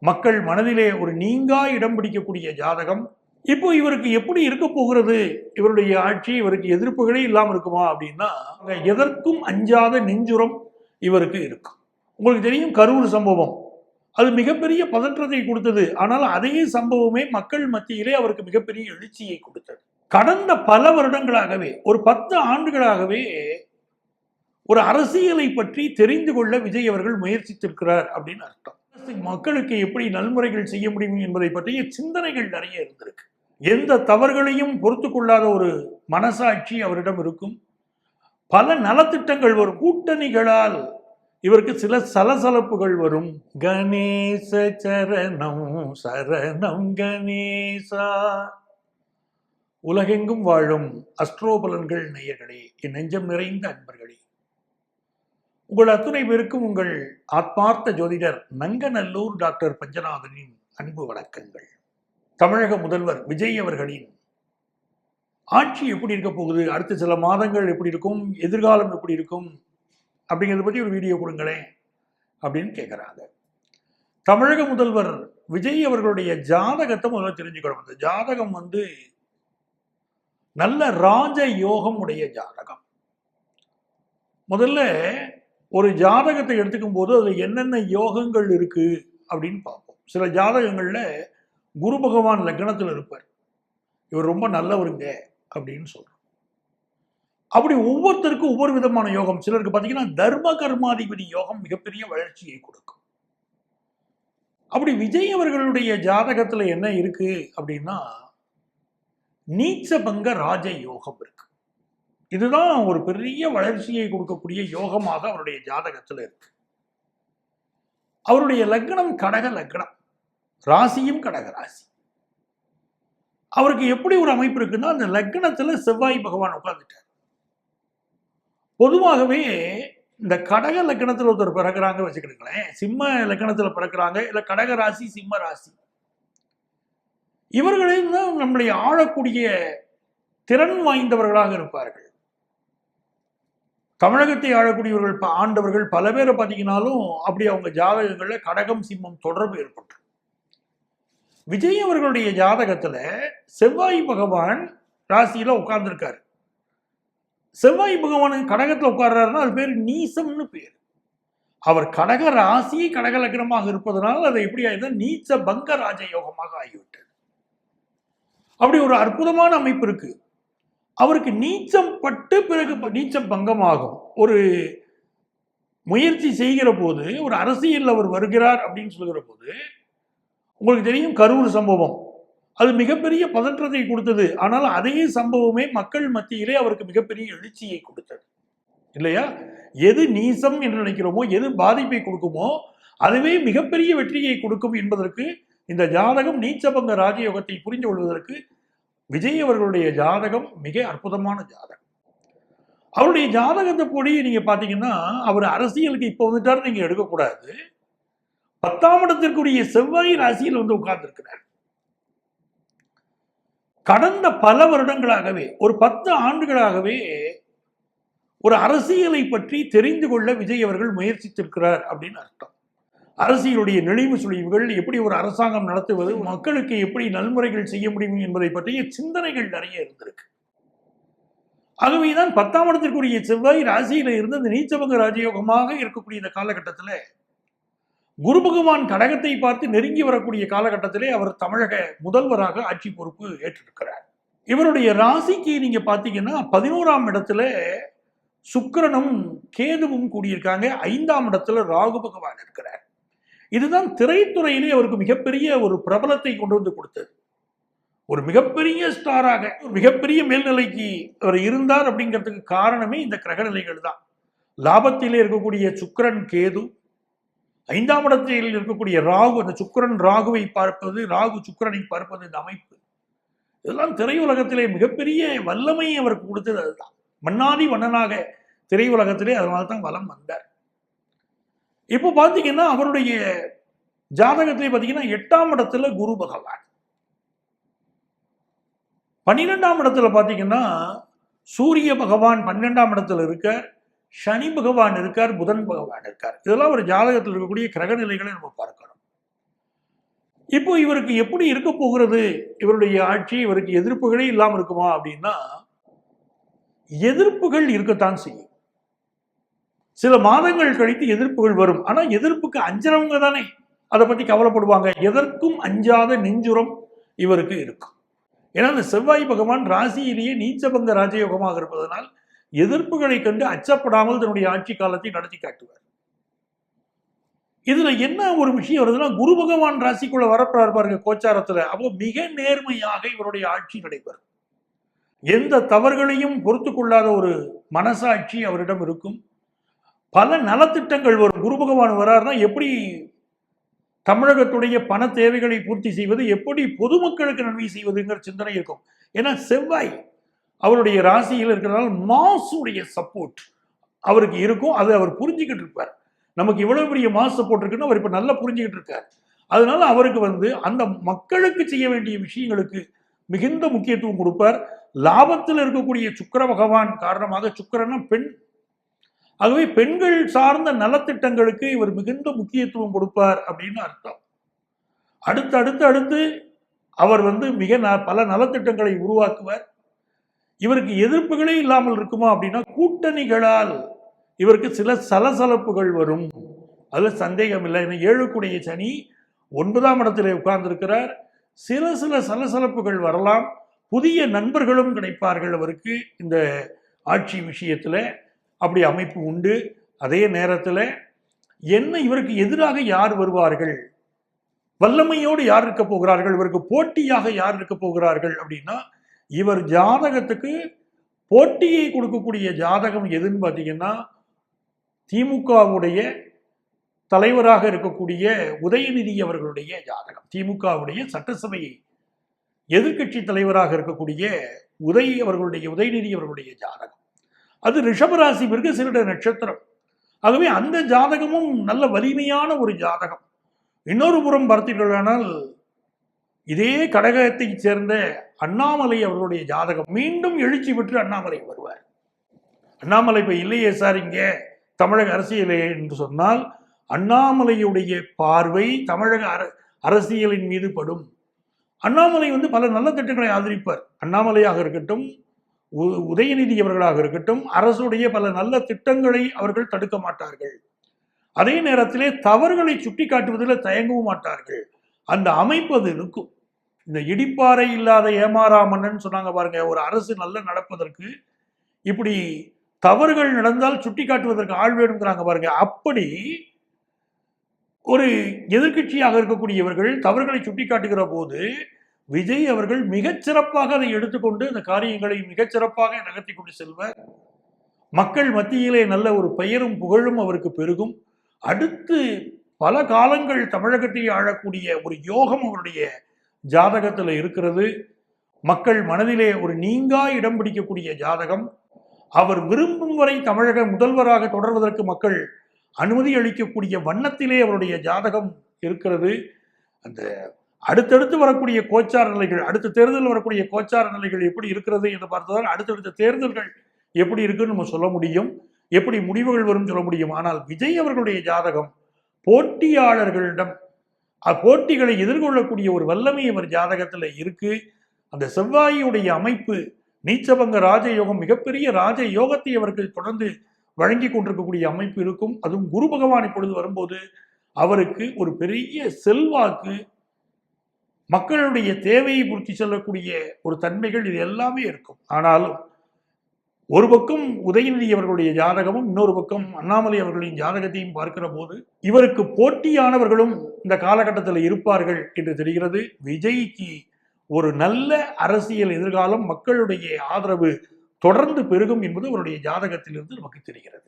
மக்கள் மனதிலே ஒரு நீங்கா இடம் பிடிக்கக்கூடிய ஜாதகம். இப்போ இவருக்கு எப்படி இருக்க போகிறது, இவருடைய ஆட்சி இவருக்கு எதிர்ப்புகளே இல்லாமல் இருக்குமா அப்படின்னா, எதற்கும் அஞ்சாத நெஞ்சுரம் இவருக்கு இருக்கும். உங்களுக்கு தெரியும் கரூர் சம்பவம், அது மிகப்பெரிய பதற்றத்தை கொடுத்தது. ஆனால் அதே சம்பவமே மக்கள் மத்தியிலே அவருக்கு மிகப்பெரிய எழுச்சியை கொடுத்தது. கடந்த பல வருடங்களாகவே, ஒரு 10 ஆண்டுகளாகவே ஒரு அரசியலை பற்றி தெரிந்து கொள்ள விஜய் அவர்கள் முயற்சித்திருக்கிறார் அப்படின்னு அர்த்தம். மக்களுக்கு எப்படி நல்முறைகள் செய்ய முடியும் என்பதை பற்றிய சிந்தனைகள் நிறைய இருந்திருக்கு. எந்த தவறுகளையும் பொறுத்து கொள்ளாத ஒரு மனசாட்சி அவரிடம் இருக்கும். பல நலத்திட்டங்கள் வரும். கூட்டணிகளால் இவருக்கு சில சலசலப்புகள் வரும். கணேச சரணம் சரணம் கணேசா. உலகெங்கும் வாழும் அஸ்ட்ரோபலன்கள் நேயர்களே, என் நெஞ்சம் நிறைந்த அன்பர்களே, உங்கள் அத்துணை பேருக்கும் உங்கள் ஆத்மார்த்த ஜோதிடர் நங்கநல்லூர் டாக்டர் பஞ்சநாதனின் அன்பு வணக்கங்கள். தமிழக முதல்வர் விஜய் அவர்களின் ஆட்சி எப்படி இருக்க போகுது, அடுத்த சில மாதங்கள் எப்படி இருக்கும், எதிர்காலம் எப்படி இருக்கும் அப்படிங்கிறத பற்றி ஒரு வீடியோ கொடுங்களேன் அப்படின்னு கேட்குறாங்க. தமிழக முதல்வர் விஜய் அவர்களுடைய ஜாதகத்தை முதல்ல தெரிஞ்சுக்கணும். அந்த ஜாதகம் நல்ல ராஜ யோகம் உடைய ஜாதகம். முதல்ல ஒரு ஜாதகத்தை எடுத்துக்கும் போது அதில் என்னென்ன யோகங்கள் இருக்கு அப்படின்னு பார்ப்போம். சில ஜாதகங்கள்ல குரு பகவான் லக்னத்தில் இருப்பார், இவர் ரொம்ப நல்லவருங்க அப்படின்னு சொல்றோம். அப்படி ஒவ்வொருத்தருக்கும் ஒவ்வொரு விதமான யோகம். சிலருக்கு பார்த்தீங்கன்னா தர்ம கர்மாதிபதி யோகம் மிகப்பெரிய வளர்ச்சியை கொடுக்கும். அப்படி விஜய் அவர்களுடைய ஜாதகத்துல என்ன இருக்கு அப்படின்னா, நீச்சபங்க ராஜ யோகம் இருக்கு. இதுதான் ஒரு பெரிய வளர்ச்சியை கொடுக்கக்கூடிய யோகமாக அவருடைய ஜாதகத்தில் இருக்கு. அவருடைய லக்னம் கடக லக்னம், ராசியும் கடக ராசி. அவருக்கு எப்படி ஒரு அமைப்பு இருக்குன்னா, அந்த லக்னத்துல செவ்வாய் பகவான் உட்கார்ந்துட்டார். பொதுவாகவே இந்த கடக லக்னத்தில் ஒருத்தர் பிறக்கிறாங்க வச்சுக்கிட்டுங்களேன், சிம்ம லக்னத்தில் பிறக்கிறாங்க, இல்லை கடக ராசி சிம்ம ராசி, இவர்களையும் தான் நம்முடைய ஆளக்கூடிய திறன் வாய்ந்தவர்களாக இருப்பார்கள். தமிழகத்தை ஆளக்கூடியவர்கள் ஆண்டவர்கள் பல பேரை பார்த்தீங்கன்னாலும் அப்படி அவங்க ஜாதகங்கள்ல கடகம் சிம்மம் தொடர்பு ஏற்பட்டு. விஜய் அவர்களுடைய ஜாதகத்துல செவ்வாய் பகவான் ராசியில உட்கார்ந்துருக்காரு. செவ்வாய் பகவான் கடகத்துல உட்கார்றாருன்னா அது பேர் நீசம்னு பேர். அவர் கடக ராசி கடக லக்னமாக இருப்பதனால் அது எப்படி ஆயிடுது, நீச்ச பங்க ராஜ யோகமாக ஆகிவிட்டது. அப்படி ஒரு அற்புதமான அமைப்பு இருக்கு. அவருக்கு நீச்சம் பட்டு பிறகு நீச்சம் பங்கமாகும். ஒரு முயற்சி செய்கிற போது, ஒரு அரசியல் அவர் வருகிறார் அப்படின்னு சொல்லுகிற போது, உங்களுக்கு தெரியும் கரூர் சம்பவம், அது மிகப்பெரிய பதற்றத்தை கொடுத்தது. ஆனால் அதே சம்பவமே மக்கள் மத்தியிலே அவருக்கு மிகப்பெரிய எழுச்சியை கொடுத்தது இல்லையா? எது நீசம் என்று நினைக்கிறோமோ, எது பாதிப்பை கொடுக்குமோ, அதுவே மிகப்பெரிய வெற்றியை கொடுக்கும் என்பதற்கு இந்த ஜாதகம் நீச்சபங்க ராஜயோகத்தை புரிந்து கொள்வதற்கு விஜய் அவர்களுடைய ஜாதகம் மிக அற்புதமான ஜாதகம். அவருடைய ஜாதகத்தை போடி நீங்க பாத்தீங்கன்னா, அவர் அரசியலுக்கு இப்ப வந்துட்டாரு நீங்க எடுக்கக்கூடாது. 10ஆம் இடத்திற்குரிய செவ்வாய் ராசியில் உட்கார்ந்திருக்கிறார். கடந்த பல வருடங்களாகவே, ஒரு 10 ஆண்டுகளாகவே ஒரு அரசியலை பற்றி தெரிந்து கொள்ள விஜய் அவர்கள் முயற்சித்திருக்கிறார் அப்படின்னு அர்த்தம். அரசியலுடைய நெளிவு சுழிவுகள், எப்படி ஒரு அரசாங்கம் நடத்துவது, மக்களுக்கு எப்படி நல்முறைகள் செய்ய முடியும் என்பதை பற்றிய சிந்தனைகள் நிறைய இருந்திருக்கு. ஆகவேதான் 10ஆம் இடத்திற்குரிய செவ்வாய் ராசியில இருந்து அந்த நீச்சபங்க ராஜயோகமாக இருக்கக்கூடிய இந்த காலகட்டத்தில், குரு பகவான் கடகத்தை பார்த்து நெருங்கி வரக்கூடிய காலகட்டத்திலே அவர் தமிழக முதல்வராக ஆட்சி பொறுப்பு ஏற்றிருக்கிறார். இவருடைய ராசிக்கு நீங்க பாத்தீங்கன்னா 11ஆம் இடத்துல சுக்கிரனும் கேதுவும் கூடியிருக்காங்க. 5ஆம் இடத்துல ராகு பகவான் இருக்கிறார். இதுதான் திரைத்துறையிலே அவருக்கு மிகப்பெரிய ஒரு பிரபலத்தை கொண்டு வந்து கொடுத்தது. ஒரு மிகப்பெரிய ஸ்டாராக, மிகப்பெரிய மேல்நிலைக்கு அவர் இருந்தார் அப்படிங்கிறதுக்கு காரணமே இந்த கிரகநிலைகள் தான். லாபத்திலே இருக்கக்கூடிய சுக்கிரன் கேது, 5ஆம் இடத்தில் இருக்கக்கூடிய ராகு, அந்த சுக்கிரன் ராகுவை பார்ப்பது, ராகு சுக்கிரனை பார்ப்பது, இந்த அமைப்பு இதெல்லாம் திரையுலகத்திலே மிகப்பெரிய வல்லமையை அவருக்கு கொடுத்தது. அதுதான் மன்னாதி மன்னனாக திரையுலகத்திலே அதனால தான் வலம் வந்தார். இப்போ பாத்தீங்கன்னா அவருடைய ஜாதகத்திலே பாத்தீங்கன்னா 8ஆம் இடத்துல குரு பகவான், 12ஆம் இடத்துல பாத்தீங்கன்னா சூரிய பகவான் 12ஆம் இடத்துல இருக்கார், சனி பகவான் இருக்கார், புதன் பகவான் இருக்கார். இதெல்லாம் ஒரு ஜாதகத்தில் இருக்கக்கூடிய கிரக நிலைகளை நம்ம பார்க்கிறோம். இப்போ இவருக்கு எப்படி இருக்க போகிறது, இவருடைய ஆட்சி இவருக்கு எதிர்ப்புகளே இல்லாமல் இருக்குமா அப்படின்னா, எதிர்ப்புகள் இருக்கத்தான் செய்யும். சில மாதங்கள் கழித்து எதிர்ப்புகள் வரும். ஆனா எதிர்ப்புக்கு அஞ்சறவங்க தானே அதை பத்தி கவலைப்படுவாங்க. எதற்கும் அஞ்சாத நெஞ்சுரம் இவருக்கு இருக்கும். ஏன்னா இந்த செவ்வாய் பகவான் ராசியிலேயே நீச்சபங்க ராஜயோகமாக இருப்பதனால் எதிர்ப்புகளை கண்டு அச்சப்படாமல் தன்னுடைய ஆட்சி காலத்தை நடத்தி காட்டுவார். இதுல என்ன ஒரு விஷயம் வருதுன்னா, குரு பகவான் ராசிக்குள்ள வரப்போறாரு பாருங்க கோச்சாரத்துல. அப்போ மிக நேர்மையாக இவருடைய ஆட்சி நடைபெறும். எந்த தவறுகளையும் பொறுத்து கொள்ளாத ஒரு மனசாட்சி அவரிடம் இருக்கும். பல நலத்திட்டங்கள் வரும். குரு பகவான் வராருன்னா எப்படி தமிழகத்துடைய பண தேவைகளை பூர்த்தி செய்வது, எப்படி பொதுமக்களுக்கு நன்மை செய்வதுங்கிற சிந்தனை இருக்கும். ஏன்னா செவ்வாய் அவருடைய ராசியில் இருக்கிறதால மாசுடைய சப்போர்ட் அவருக்கு இருக்கும். அது அவர் புரிஞ்சுக்கிட்டு இருப்பார். நமக்கு இவ்வளவு பெரிய மாஸ் சப்போர்ட் இருக்குன்னு அவர் இப்ப நல்லா புரிஞ்சுக்கிட்டு இருக்கார். அதனால அவருக்கு அந்த மக்களுக்கு செய்ய வேண்டிய விஷயங்களுக்கு மிகுந்த முக்கியத்துவம் கொடுப்பார். லாபத்தில் இருக்கக்கூடிய சுக்கிர பகவான் காரணமாக, சுக்கிரன்னா பெண், ஆகவே பெண்கள் சார்ந்த நலத்திட்டங்களுக்கு இவர் மிகுந்த முக்கியத்துவம் கொடுப்பார் அப்படின்னு அர்த்தம். அடுத்து அவர் மிக பல நலத்திட்டங்களை உருவாக்குவார். இவருக்கு எதிர்ப்புகளே இல்லாமல் இருக்குமா அப்படின்னா, கூட்டணிகளால் இவருக்கு சில சலசலப்புகள் வரும். அதுல சந்தேகம் இல்லை. 7 சனி 9ஆம் இடத்திலே உட்கார்ந்திருக்கிறார். சில சலசலப்புகள் வரலாம். புதிய நண்பர்களும் கிடைப்பார்கள் அவருக்கு இந்த ஆட்சி விஷயத்துல. அப்படி அமைப்பு உண்டு. அதே நேரத்தில் என்ன இவருக்கு எதிராக யார் வருவார்கள், வல்லமையோடு யார் இருக்க போகிறார்கள், இவருக்கு போட்டியாக யார் இருக்க போகிறார்கள் அப்படின்னா, இவர் ஜாதகத்துக்கு போட்டியை கொடுக்கக்கூடிய ஜாதகம் எதுன்னு பார்த்தீங்கன்னா, திமுகவுடைய தலைவராக இருக்கக்கூடிய உதயநிதி அவர்களுடைய ஜாதகம். திமுகவுடைய சட்டசபை எதிர்கட்சி தலைவராக இருக்கக்கூடிய உதயநிதி அவர்களுடைய ஜாதகம். அது ரிஷபராசி மிருகசீரிட நட்சத்திரம். ஆகவே அந்த ஜாதகமும் நல்ல வலிமையான ஒரு ஜாதகம். இன்னொரு புறம் பார்த்தீர்களானால், இதே கடகத்தை சேர்ந்த அண்ணாமலை அவர்களுடைய ஜாதகம் மீண்டும் எழுச்சி பெற்று அண்ணாமலை வருவார். அண்ணாமலை இப்ப இல்லையே சார் இங்க தமிழக அரசியலே என்று சொன்னால், அண்ணாமலையுடைய பார்வை தமிழக அரசியலின் மீது படும். அண்ணாமலை பல நல்ல திட்டங்களை ஆதரிப்பார். அண்ணாமலையாக இருக்கட்டும், உதயநிதி அவர்களாக இருக்கட்டும், அரசுடைய பல நல்ல திட்டங்களை அவர்கள் தடுக்க மாட்டார்கள். அதே நேரத்திலே தவறுகளை சுட்டி காட்டுவதில் தயங்கவும் மாட்டார்கள். அந்த அமைப்பு அது இருக்கும். இந்த இடிப்பாறை இல்லாத ஏமாறா மன்னன் சொன்னாங்க பாருங்க. ஒரு அரசு நல்ல நடப்பதற்கு இப்படி தவறுகள் நடந்தால் சுட்டி காட்டுவதற்கு ஆள் வேணுங்கிறாங்க பாருங்க. அப்படி ஒரு எதிர்கட்சியாக இருக்கக்கூடியவர்கள் தவறுகளை சுட்டி காட்டுகிற போது விஜய் அவர்கள் மிகச்சிறப்பாக அதை எடுத்துக்கொண்டு அந்த காரியங்களை மிகச்சிறப்பாக நகர்த்தி கொண்டு செல்வார். மக்கள் மத்தியிலே நல்ல ஒரு பெயரும் புகழும் அவருக்கு பெருகும். அடுத்து பல காலங்கள் தமிழகத்தை ஆளக்கூடிய ஒரு யோகம் அவருடைய ஜாதகத்தில் இருக்கிறது. மக்கள் மனதிலே ஒரு நீங்கா இடம் பிடிக்கக்கூடிய ஜாதகம். அவர் விரும்பும் வரை தமிழக முதல்வராக தொடர்வதற்கு மக்கள் அனுமதி அளிக்கக்கூடிய வண்ணத்திலே அவருடைய ஜாதகம் இருக்கிறது. அந்த அடுத்தடுத்து வரக்கூடிய கோச்சார நிலைகள், அடுத்த தேர்தல் வரக்கூடிய கோச்சார நிலைகள் எப்படி இருக்கிறது என்று பார்த்துதான் அடுத்தடுத்த தேர்தல்கள் எப்படி இருக்குன்னு நம்ம சொல்ல முடியும், எப்படி முடிவுகள் வரும் சொல்ல முடியும். ஆனால் விஜய் அவர்களுடைய ஜாதகம் போட்டியாளர்களிடம் போட்டிகளை எதிர்கொள்ளக்கூடிய ஒரு வல்லமை அவர் ஜாதகத்தில் இருக்கு. அந்த செவ்வாயுடைய அமைப்பு நீச்சபங்க ராஜயோகம், மிகப்பெரிய ராஜ யோகத்தை அவருக்கு தொடர்ந்து வழங்கி கொண்டிருக்கக்கூடிய அமைப்பு இருக்கும். அதுவும் குரு பகவான் இப்பொழுது வரும்போது அவருக்கு ஒரு பெரிய செல்வாக்கு, மக்களுடைய தேவையை பூர்த்தி செல்லக்கூடிய ஒரு தன்மைகள் இது எல்லாமே இருக்கும். ஆனாலும் ஒரு பக்கம் உதயநிதி அவர்களுடைய ஜாதகமும் இன்னொரு பக்கம் அண்ணாமலை அவர்களின் ஜாதகத்தையும் பார்க்கிற போது இவருக்கு போட்டியானவர்களும் இந்த காலகட்டத்தில் இருப்பார்கள் என்று தெரிகிறது. விஜய்க்கு ஒரு நல்ல அரசியல் எதிர்காலம், மக்களுடைய ஆதரவு தொடர்ந்து பெருகும் என்பது அவருடைய ஜாதகத்திலிருந்து நமக்கு தெரிகிறது.